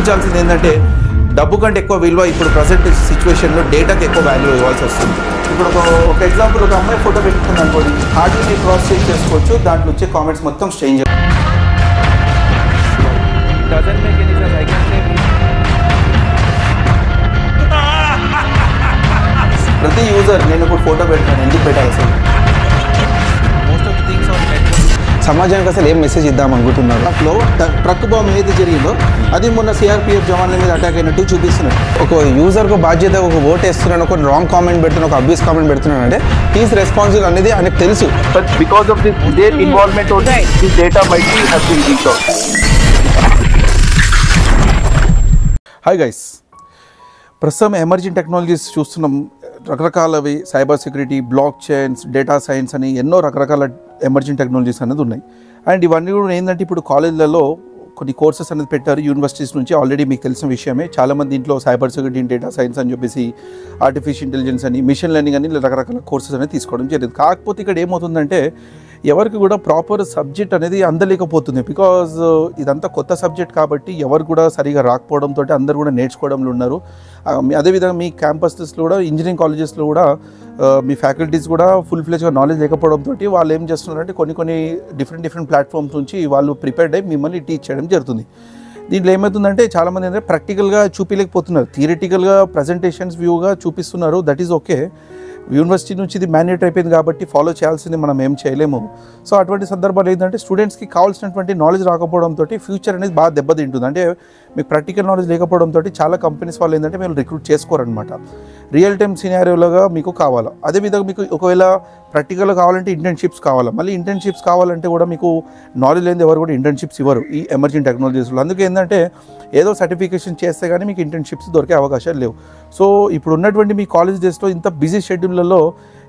గుర్తించాల్సింది ఏంటంటే డబ్బు కంటే ఎక్కువ విలువ ఇప్పుడు ప్రజెంట్ సిచ్యువేషన్లో డేటాకి ఎక్కువ వాల్యూ ఇవ్వాల్సి వస్తుంది. ఇప్పుడు ఒక ఎగ్జాంపుల్, ఒక అమ్మాయి ఫోటో పెట్టుకుంది అనుకోండి, హార్డ్లీ మీరు క్రాస్ చెక్ చేసుకోవచ్చు, దాంట్లో వచ్చే కామెంట్స్ మొత్తం స్ట్రేంజర్. ప్రతి యూజర్ నేను ఇప్పుడు ఫోటో పెడతాను, ఎందుకు పెట్టాలి అసలు? Most of the things on సమాజానికి అసలు ఏం మెసేజ్ ఇద్దాం అనుకుంటున్నారు? దాంట్లో ట్రక్ బాంబ్ ఏదైతే జరిగిందో అది మొన్న సిఆర్పిఎఫ్ జవాన్ల మీద అటాక్ అయినట్టు చూపిస్తున్నాడు. ఒక యూజర్కు బాధ్యత, ఒక ఓట్ వేస్తున్నాను, ఒక రాంగ్ కామెంట్ పెడుతున్నాను, ఒక అబ్యూస్ కామెంట్ పెడుతున్నాను అంటే హీస్ రెస్పాన్సిబుల్ అనేది ఆయనకు తెలుసు. But because of this their involvement only this data might be have been leaked out. Hi guys, ప్రస్తుతం ఎమర్జింగ్ టెక్నాలజీస్ చూస్తున్నాం. రకరకాలవి cyber security, block chains, data science అని ఎన్నో రకరకాల ఎమర్జింగ్ టెక్నాలజీస్ అనేది ఉన్నాయి. అండ్ ఇవన్నీ కూడా ఏంటంటే ఇప్పుడు కాలేజీలలో కొన్ని కోర్సెస్ అనేది పెట్టారు యూనివర్సిటీస్ నుంచి. ఆల్రెడీ మీకు తెలిసిన విషయమే. చాలామంది ఇంట్లో సైబర్ సెక్యూరిటీ, డేటా సైన్స్ అని చెప్పేసి ఆర్టిఫిషియల్ ఇంటెలిజెన్స్ అని, మిషన్ లెర్నింగ్ అని రకరకాల కోర్సెస్ అనేది తీసుకోవడం జరిగింది. కాకపోతే ఇక్కడ ఏమవుతుందంటే ఎవరికి కూడా ప్రాపర్ సబ్జెక్ట్ అనేది అందలేకపోతుంది. బికాజ్ ఇదంతా కొత్త సబ్జెక్ట్ కాబట్టి ఎవరు కూడా సరిగా రాకపోవడంతో అందరూ కూడా నేర్చుకోవడంలో ఉన్నారు. అదేవిధంగా మీ క్యాంపసెస్లో కూడా, ఇంజనీరింగ్ కాలేజెస్లో కూడా మీ ఫ్యాకల్టీస్ కూడా ఫుల్ ఫ్లెజ్గా నాలెడ్జ్ లేకపోవడంతో వాళ్ళు ఏం చేస్తున్నారంటే కొన్ని డిఫరెంట్ ప్లాట్ఫామ్స్ నుంచి వాళ్ళు ప్రిపేర్డ్ అయ్యి మిమ్మల్ని టీచ్ చేయడం జరుగుతుంది. దీంట్లో ఏమవుతుందంటే చాలామంది ఏంటంటే ప్రాక్టికల్గా చూపించలేకపోతున్నారు, థియరిటికల్గా ప్రజెంటేషన్స్ వ్యూగా చూపిస్తున్నారు. That is okay. యూనివర్సిటీ నుంచి ఇది మ్యాండేట్ అయిపోయింది కాబట్టి ఫాలో చేయాల్సింది మనం ఏం చేయలేము. సో అటువంటి సందర్భాలు ఏంటంటే స్టూడెంట్స్కి కావాల్సినటువంటి నాలెడ్జ్ రాకపోవడంతో ఫ్యూచర్ అనేది బాగా దెబ్బతింటుంది. అంటే మీకు ప్రాక్టికల్ నాలెడ్జ్ లేకపోవడంతో చాలా కంపెనీస్ వాళ్ళు ఏంటంటే మీరు రిక్రూట్ చేసుకోరనమాట. రియల్ టైమ్ సినారియోలుగా మీకు కావాలా. అదేవిధంగా మీకు ఒకవేళ ప్రాక్టికల్గా కావాలంటే ఇంటర్న్షిప్స్ కావాలా. మళ్ళీ ఇంటర్న్షిప్స్ కావాలంటే కూడా మీకు నాలెడ్జ్ లేని ఎవరు కూడా ఇంటర్న్షిప్స్ ఇవ్వరు ఈ ఎమర్జింగ్ టెక్నాలజీస్లో. అందుకే ఏంటంటే ఏదో సర్టిఫికేషన్ చేస్తే కానీ మీకు ఇంటర్న్షిప్స్ దొరికే అవకాశాలు లేవు. సో ఇప్పుడు ఉన్నటువంటి మీ కాలేజ్ డేస్లో ఇంత బిజీ షెడ్యూల్లో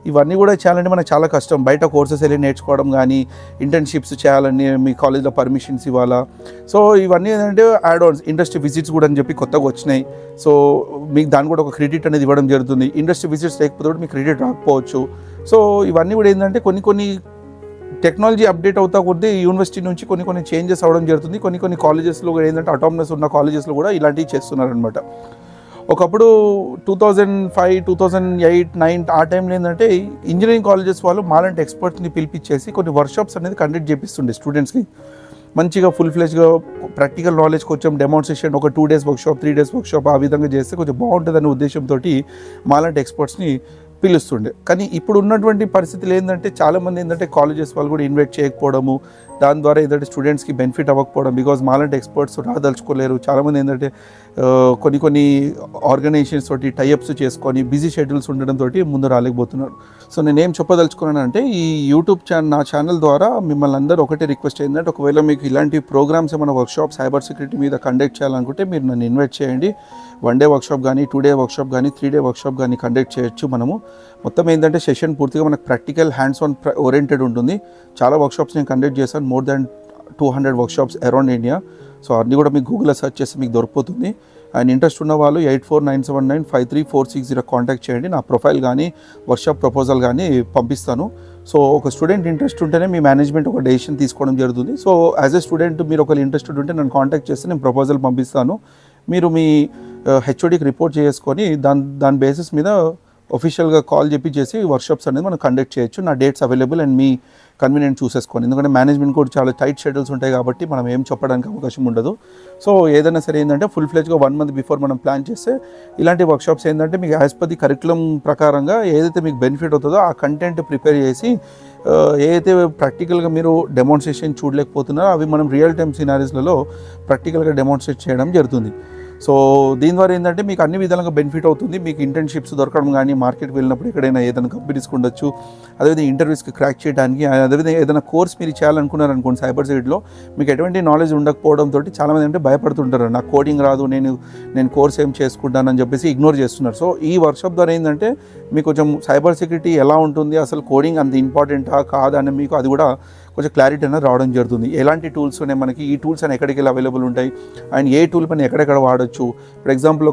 ఇవన్నీ కూడా చేయాలంటే మనకు చాలా కష్టం. బయట కోర్సెస్ వెళ్ళి నేర్చుకోవడం కానీ, ఇంటర్న్షిప్స్ చేయాలని మీ కాలేజ్లో పర్మిషన్స్ ఇవ్వాలా. సో ఇవన్నీ ఏంటంటే యాడ్ ఆన్స్, ఇండస్ట్రీ విజిట్స్ కూడా అని చెప్పి కొత్తగా వచ్చినాయి. సో మీకు దాన్ని కూడా ఒక క్రెడిట్ అనేది ఇవ్వడం జరుగుతుంది. ఇండస్ట్రీ విజిట్స్ లేకపోతే కూడా మీకు క్రెడిట్ రాకపోవచ్చు. సో ఇవన్నీ కూడా ఏంటంటే కొన్ని టెక్నాలజీ అప్డేట్ అవుతా కొద్దీ యూనివర్సిటీ నుంచి కొన్ని చేంజెస్ అవ్వడం జరుగుతుంది. కొన్ని కాలేజెస్లో కూడా ఏంటంటే అటానమస్ ఉన్న కాలేజెస్లో కూడా ఇలాంటివి చేస్తున్నారనమాట. ఒకప్పుడు 2005, 2008, 2009 ఆ టైంలో ఏంటంటే ఇంజనీరింగ్ కాలేజెస్ వాళ్ళు మాలాంటి ఎక్స్పర్ట్స్ని పిలిపించేసి కొన్ని వర్క్షాప్స్ అనేది కండక్ట్ చేపిస్తుండే స్టూడెంట్స్కి. మంచిగా ఫుల్ ఫ్లెజ్గా ప్రాక్టికల్ నాలెడ్జ్ కొంచెం డెమాన్స్ట్రేషన్, ఒక 2 days వర్క్షాప్, 3 days వర్క్షాప్ ఆ విధంగా చేస్తే కొంచెం బాగుంటుందనే ఉద్దేశంతో మాలాంటి ఎక్స్పర్ట్స్ని పిలుస్తుండే. కానీ ఇప్పుడు ఉన్నటువంటి పరిస్థితులు ఏంటంటే చాలామంది ఏంటంటే కాలేజెస్ వాళ్ళు కూడా ఇన్వైట్ చేయకపోవడము, దాని ద్వారా ఏంటంటే స్టూడెంట్స్కి బెనిఫిట్ అవ్వకపోవడం. బికాజ్ మాలాంటి ఎక్స్పర్ట్స్ రాదలుచుకోలేరు. చాలామంది ఏంటంటే కొన్ని ఆర్గనైజేషన్స్ తోటి టైఅప్స్ చేసుకొని బిజీ షెడ్యూల్స్ ఉండడంతో ముందు రాలేకపోతున్నారు. సో నేనేం చెప్పదలుచుకున్నానంటే ఈ యూట్యూబ్ నా ఛానల్ ద్వారా మిమ్మల్ని అందరూ ఒకటే రిక్వెస్ట్ ఏంటంటే ఒకవేళ మీకు ఇలాంటి ప్రోగ్రామ్స్ ఏమైనా వర్క్షాప్ సైబర్ సెక్యూరిటీ మీద కండక్ట్ చేయాలనుకుంటే మీరు నన్ను ఇన్వైట్ చేయండి. 1 day వర్క్షాప్ కానీ, 2 day వర్క్షాప్ కానీ, 3 day వర్క్షాప్ కానీ కండక్ట్ చేయొచ్చు. మనము మొత్తం ఏంటంటే సెషన్ పూర్తిగా మనకు ప్రాక్టికల్ హ్యాండ్స్ ఆన్ ఓరియంటెడ్ ఉంటుంది. చాలా వర్క్షాప్స్ నేను కండక్ట్ చేశాను, more than 200 workshops around India. So అన్నీ కూడా మీకు గూగుల్లో సెర్చ్ చేస్తే మీకు దొరికిపోతుంది. అండ్ ఇంట్రెస్ట్ ఉన్న వాళ్ళు 8497953460 కాంటాక్ట్ చేయండి. నా ప్రొఫైల్ కానీ వర్క్షాప్ ప్రపోజల్ కానీ పంపిస్తాను. సో ఒక స్టూడెంట్ ఇంట్రెస్ట్ ఉంటేనే మీ మేనేజ్మెంట్ ఒక డెసిషన్ తీసుకోవడం జరుగుతుంది. సో యాజ్ ఎ స్టూడెంట్ మీరు ఒకవేళ ఇంట్రెస్టెడ్ ఉంటే నన్ను కాంటాక్ట్ చేస్తే నేను ప్రపోజల్ పంపిస్తాను. మీరు మీ హెచ్ఓడికి రిపోర్ట్ చేసుకొని దాని బేసిస్ మీద ఒఫిషియల్గా కాల్ చేసి వర్క్షాప్స్ అనేది మనం కండక్ట్ చేయొచ్చు. నా డేట్స్ అవైలబుల్ అండ్ మీ కన్వీనియంట్ చూసేసుకోండి. ఎందుకంటే మేనేజ్మెంట్ కూడా చాలా టైట్ షెడ్యూల్స్ ఉంటాయి కాబట్టి మనం ఏం చెప్పడానికి అవకాశం ఉండదు. సో ఏదైనా సరే ఏంటంటే ఫుల్ ఫ్లెజ్గా 1 month బిఫోర్ మనం ప్లాన్ చేస్తే ఇలాంటి వర్క్షాప్స్ ఏంటంటే మీకు యాజ్ పర్ ది కరికులం ప్రకారంగా ఏదైతే మీకు బెనిఫిట్ అవుతుందో ఆ కంటెంట్ ప్రిపేర్ చేసి ఏదైతే ప్రాక్టికల్గా మీరు డెమాన్స్ట్రేషన్ చూడలేకపోతున్నారో అవి మనం రియల్ టైమ్ సినారీస్లలో ప్రాక్టికల్గా డెమాన్స్ట్రేట్ చేయడం జరుగుతుంది. సో దీని ద్వారా ఏంటంటే మీకు అన్ని విధాలుగా బెనిఫిట్ అవుతుంది. మీకు ఇంటర్న్షిప్స్ దొరకడం కానీ, మార్కెట్కి వెళ్ళినప్పుడు ఎక్కడైనా ఏదైనా కంపెనీస్కి ఉండొచ్చు, అదేవిధంగా ఇంటర్వ్యూస్కి క్రాక్ చేయడానికి, అదేవిధంగా ఏదైనా కోర్స్ మీరు చేయాలనుకున్నారు అనుకోండి సైబర్ సెక్యూరిటీలో, మీకు ఎటువంటి నాలెడ్జ్ ఉండకపోవడంతో చాలామంది అంటే భయపడుతుంటారు. నాకు కోడింగ్ రాదు, నేను కోర్స్ ఏం చేసుకుంటానని చెప్పేసి ఇగ్నోర్ చేస్తున్నారు. సో ఈ వర్క్షాప్ ద్వారా ఏంటంటే మీకు కొంచెం సైబర్ సెక్యూరిటీ ఎలా ఉంటుంది, అసలు కోడింగ్ అంత ఇంపార్టెంటా కాదని మీకు అది కూడా కొంచెం క్లారిటీ అనేది రావడం జరుగుతుంది. ఎలాంటి టూల్స్ ఉన్నాయి మనకి, ఈ టూల్స్ అని ఎక్కడికి అవైలబుల్ ఉంటాయి, అండ్ ఏ టూల్ పని ఎక్కడెక్కడ వాడచ్చు. ఫర్ ఎగ్జాంపుల్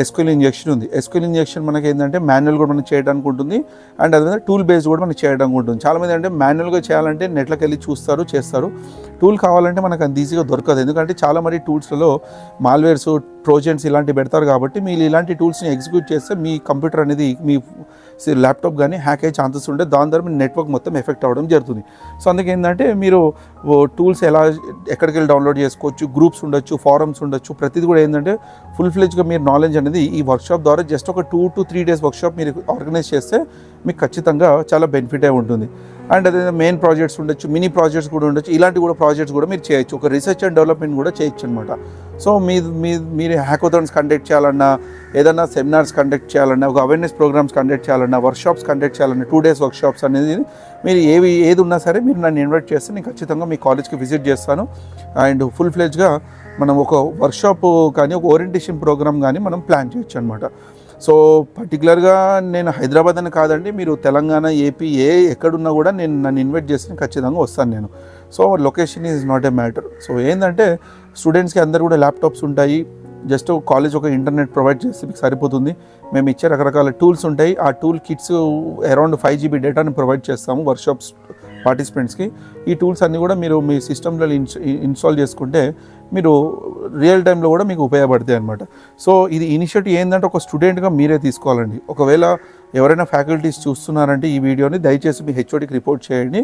ఎస్క్యూఎల్ ఇంజెక్షన్ ఉంది. ఎస్క్యూఎల్ ఇంజెక్షన్ మనకి ఏంటంటే మాన్యువల్ కూడా మనం చేయడానికి ఉంటుంది, అండ్ అదేవిధంగా టూల్ బేస్డ్ కూడా మనకి చేయడానికి ఉంటుంది. చాలామంది అంటే మాన్యువల్గా చేయాలంటే నెట్లోకి వెళ్ళి చూస్తారు, చేస్తారు. టూల్ కావాలంటే మనకు అంత ఈజీగా దొరకదు, ఎందుకంటే చాలా మరి టూల్స్లలో మాల్వేర్స్, ట్రోజన్స్ ఇలాంటివి పెడతారు. కాబట్టి మీరు ఇలాంటి టూల్స్ని ఎగ్జిక్యూట్ చేస్తే మీ కంప్యూటర్ అనేది, మీ ల్యాప్టాప్ కానీ హ్యాక్ అయ్యే ఛాన్సెస్ ఉంటే దాని ద్వారా మీ నెట్వర్క్ మొత్తం ఎఫెక్ట్ అవ్వడం జరుగుతుంది. సో అందుకే ఏంటంటే మీరు టూల్స్ ఎక్కడికి వెళ్ళి డౌన్లోడ్ చేసుకోవచ్చు, గ్రూప్స్ ఉండొచ్చు, ఫారమ్స్ ఉండొచ్చు, ప్రతిదీ కూడా ఏంటంటే ఫుల్ ఫ్లెజ్గా మీరు నాలెడ్జ్ అనేది ఈ వర్క్షాప్ ద్వారా జస్ట్ ఒక 2 to 3 days వర్క్షాప్ మీరు ఆర్గనైజ్ చేస్తే మీకు ఖచ్చితంగా చాలా బెనిఫిట్ అయి ఉంటుంది. అండ్ అదే మెయిన్ ప్రాజెక్ట్స్ ఉండొచ్చు, మినీ ప్రాజెక్ట్స్ కూడా ఉండొచ్చు, ఇలాంటి కూడా ప్రాజెక్ట్స్ కూడా మీరు చేయొచ్చు, ఒక రీసెర్చ్ అండ్ డెవలప్మెంట్ కూడా చేయొచ్చు అనమాట. సో మీరు హ్యాకథాన్స్ కండక్ట్ చేయాలన్నా, ఏదైనా సెమినార్స్ కండక్ట్ చేయాలన్నా, ఒక అవేర్నెస్ ప్రోగ్రామ్స్ కండక్ట్ చేయాలన్నా, వర్క్షాప్స్ కండక్ట్ చేయాలన్నా, 2 days వర్క్షాప్స్ అనేది మీరు ఏది ఉన్నా సరే మీరు నన్ను ఇన్వైట్ చేస్తే నేను ఖచ్చితంగా మీ కాలేజ్కి విజిట్ చేస్తాను. అండ్ ఫుల్ ఫ్లెజ్గా మనం ఒక వర్క్షాప్ కానీ, ఒక ఓరియంటేషన్ ప్రోగ్రామ్ కానీ మనం ప్లాన్ చేయొచ్చు అనమాట. సో పర్టికులర్గా నేను హైదరాబాద్ అని కాదండి, మీరు తెలంగాణ, ఏపీ ఎక్కడున్నా కూడా నన్ను ఇన్వైట్ చేస్తే ఖచ్చితంగా వస్తాను నేను. So location is not a matter. So ఏంటంటే స్టూడెంట్స్కి అందరు కూడా ల్యాప్టాప్స్ ఉంటాయి, జస్ట్ కాలేజ్ ఒక ఇంటర్నెట్ ప్రొవైడ్ చేస్తే మీకు సరిపోతుంది. మేము ఇచ్చే రకరకాల టూల్స్ ఉంటాయి, ఆ టూల్ కిట్స్ అరౌండ్ 5 GB డేటాని ప్రొవైడ్ చేస్తాము వర్క్షాప్స్ పార్టిసిపెంట్స్కి. ఈ టూల్స్ అన్నీ కూడా మీరు మీ సిస్టంలో ఇన్స్టాల్ చేసుకుంటే మీరు రియల్ టైంలో కూడా మీకు ఉపయోగపడతాయి అనమాట. సో ఇది ఇనిషియేటివ్ ఏంటంటే ఒక స్టూడెంట్గా మీరే తీసుకోవాలండి. ఒకవేళ ఎవరైనా ఫ్యాకల్టీస్ చూస్తున్నారంటే ఈ వీడియోని దయచేసి మీ హెచ్ఓడికి రిపోర్ట్ చేయండి.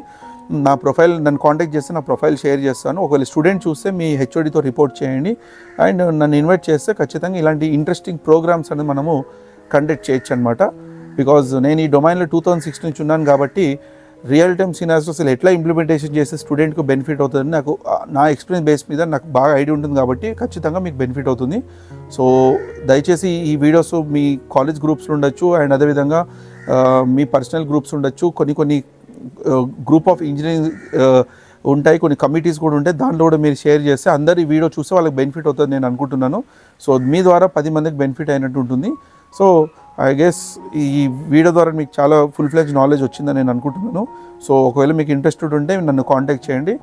నా ప్రొఫైల్ నన్ను కాంటాక్ట్ చేస్తే నా ప్రొఫైల్ షేర్ చేస్తాను. ఒకవేళ స్టూడెంట్ చూస్తే మీ హెచ్ఓడితో రిపోర్ట్ చేయండి. అండ్ నన్ను ఇన్వైట్ చేస్తే ఖచ్చితంగా ఇలాంటి ఇంట్రెస్టింగ్ ప్రోగ్రామ్స్ అనేది మనము కండక్ట్ చేయొచ్చు అనమాట. బికాజ్ నేను ఈ డొమైన్లో 2006 నుంచి ఉన్నాను కాబట్టి రియల్ టైమ్ సినారియోస్ అసలు ఎట్లా ఇంప్లిమెంటేషన్ చేస్తే స్టూడెంట్కి బెనిఫిట్ అవుతుందని నాకు నా ఎక్స్పీరియన్స్ బేస్ మీద నాకు బాగా ఐడియా ఉంటుంది కాబట్టి ఖచ్చితంగా మీకు బెనిఫిట్ అవుతుంది. సో దయచేసి ఈ వీడియోస్ మీ కాలేజ్ గ్రూప్స్లో ఉండొచ్చు, అండ్ అదేవిధంగా మీ పర్సనల్ గ్రూప్స్ ఉండొచ్చు, కొన్ని గ్రూప్ ఆఫ్ ఇంజనీరింగ్ ఉంటాయి, కొన్ని కమిటీస్ కూడా ఉంటాయి, దాంట్లో కూడా మీరు షేర్ చేస్తే అందరు ఈ వీడియో చూస్తే వాళ్ళకి బెనిఫిట్ అవుతుంది నేను అనుకుంటున్నాను. సో మీ ద్వారా 10 మందికి బెనిఫిట్ అయినట్టు ఉంటుంది. సో ఐ గెస్ ఈ వీడియో ద్వారా మీకు చాలా ఫుల్ ఫ్లెజ్ నాలెడ్జ్ వచ్చిందని నేను అనుకుంటున్నాను. సో ఒకవేళ మీకు ఇంట్రెస్టెడ్ ఉంటే నన్ను కాంటాక్ట్ చేయండి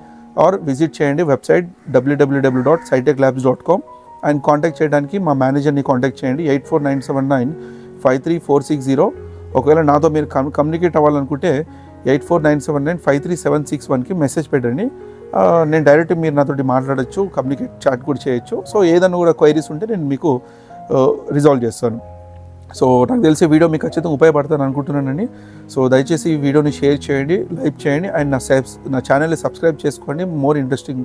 ఆర్ విజిట్ చేయండి వెబ్సైట్ www.scitechlabs.com. అండ్ కాంటాక్ట్ చేయడానికి మా మేనేజర్ని కాంటాక్ట్ చేయండి 8497953460. ఒకవేళ నాతో మీరు కమ్యూనికేట్ అవ్వాలనుకుంటే 8497953761కి మెసేజ్ పెట్టండి. నేను డైరెక్ట్ మీరు నాతోటి మాట్లాడచ్చు, కమ్యూనికేట్ చాట్ కూడా చేయొచ్చు. సో ఏదైనా కూడా క్వైరీస్ ఉంటే నేను మీకు రిజాల్వ్ చేస్తాను. సో నాకు తెలిసే వీడియో మీకు ఖచ్చితంగా ఉపయోగపడతాను అనుకుంటున్నానండి. సో దయచేసి ఈ వీడియోని షేర్ చేయండి, లైక్ చేయండి, అండ్ నా ఛానల్ని సబ్స్క్రైబ్ చేసుకోండి. మోర్ ఇంట్రెస్టింగ్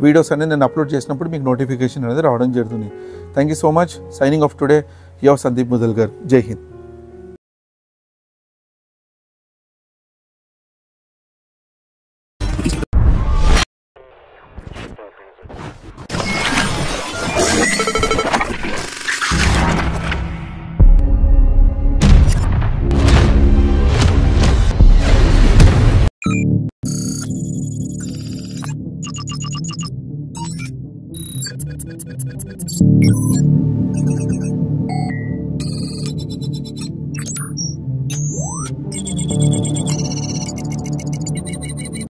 వీడియోస్ అనేది నేను అప్లోడ్ చేసినప్పుడు మీకు నోటిఫికేషన్ అనేది రావడం జరుగుతుంది. Thank you so much. Signing off today, your Sandeep Mudalkar. జై హింద్. Thank you.